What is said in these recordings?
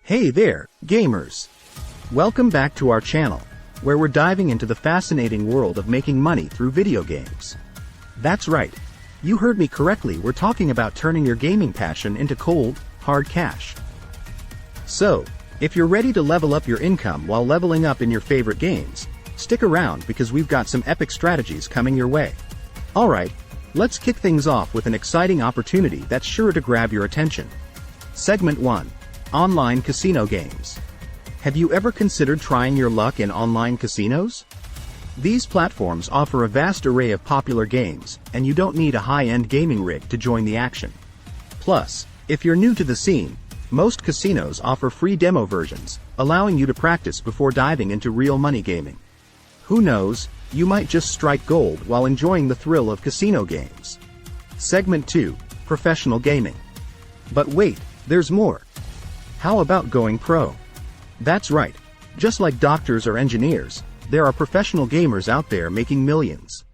Hey there, gamers! Welcome back to our channel, where we're diving into the fascinating world of making money through video games. That's right, you heard me correctly, we're talking about turning your gaming passion into cold, hard cash. So, if you're ready to level up your income while leveling up in your favorite games, stick around because we've got some epic strategies coming your way. Alright, let's kick things off with an exciting opportunity that's sure to grab your attention. Segment 1. Online casino games. Have you ever considered trying your luck in online casinos? These platforms offer a vast array of popular games, and you don't need a high-end gaming rig to join the action. Plus, if you're new to the scene, most casinos offer free demo versions, allowing you to practice before diving into real money gaming. Who knows, you might just strike gold while enjoying the thrill of casino games. Segment 2. Professional gaming. But wait, there's more. How about going pro? That's right. Just like doctors or engineers, there are professional gamers out there making millions.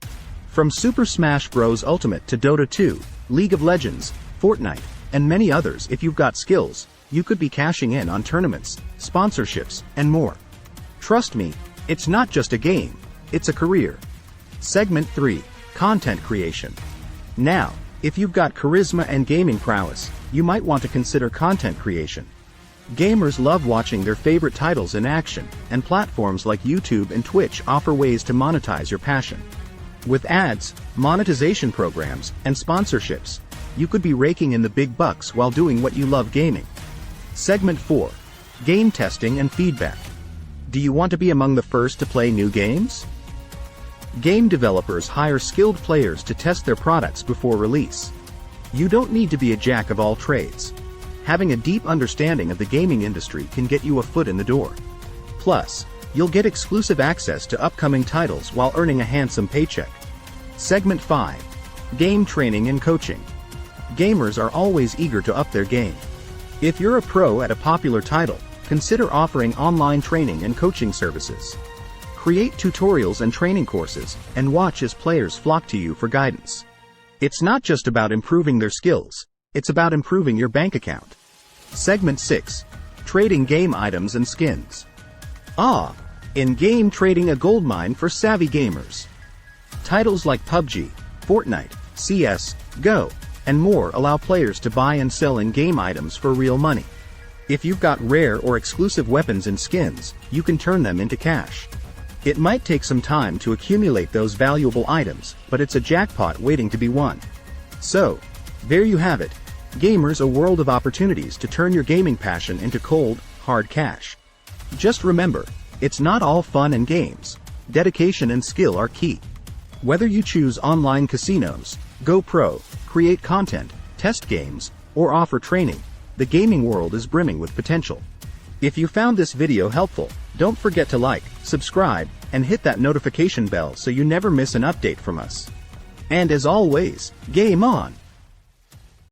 From Super Smash Bros. Ultimate to Dota 2, League of Legends, Fortnite, and many others, if you've got skills, you could be cashing in on tournaments, sponsorships, and more. Trust me, it's not just a game, it's a career. Segment 3. Content creation. Now, if you've got charisma and gaming prowess, you might want to consider content creation. Gamers love watching their favorite titles in action, and platforms like YouTube and Twitch offer ways to monetize your passion. With ads, monetization programs, and sponsorships, you could be raking in the big bucks while doing what you love gaming. Segment 4. Game testing and feedback. Do you want to be among the first to play new games? Game developers hire skilled players to test their products before release. You don't need to be a jack of all trades. Having a deep understanding of the gaming industry can get you a foot in the door. Plus, you'll get exclusive access to upcoming titles while earning a handsome paycheck. Segment 5. Game training and coaching. Gamers are always eager to up their game. If you're a pro at a popular title, consider offering online training and coaching services. Create tutorials and training courses, and watch as players flock to you for guidance. It's not just about improving their skills, it's about improving your bank account. Segment 6. Trading game items and skins. In-game trading, a goldmine for savvy gamers. Titles like PUBG, Fortnite, CS, Go, and more allow players to buy and sell in-game items for real money. If you've got rare or exclusive weapons and skins, you can turn them into cash. It might take some time to accumulate those valuable items, but it's a jackpot waiting to be won. So, there you have it. Gamers, a world of opportunities to turn your gaming passion into cold, hard cash. Just remember, it's not all fun and games. Dedication and skill are key. Whether you choose online casinos, go pro, create content, test games, or offer training, the gaming world is brimming with potential. If you found this video helpful, don't forget to like, subscribe, and hit that notification bell so you never miss an update from us. And as always, game on!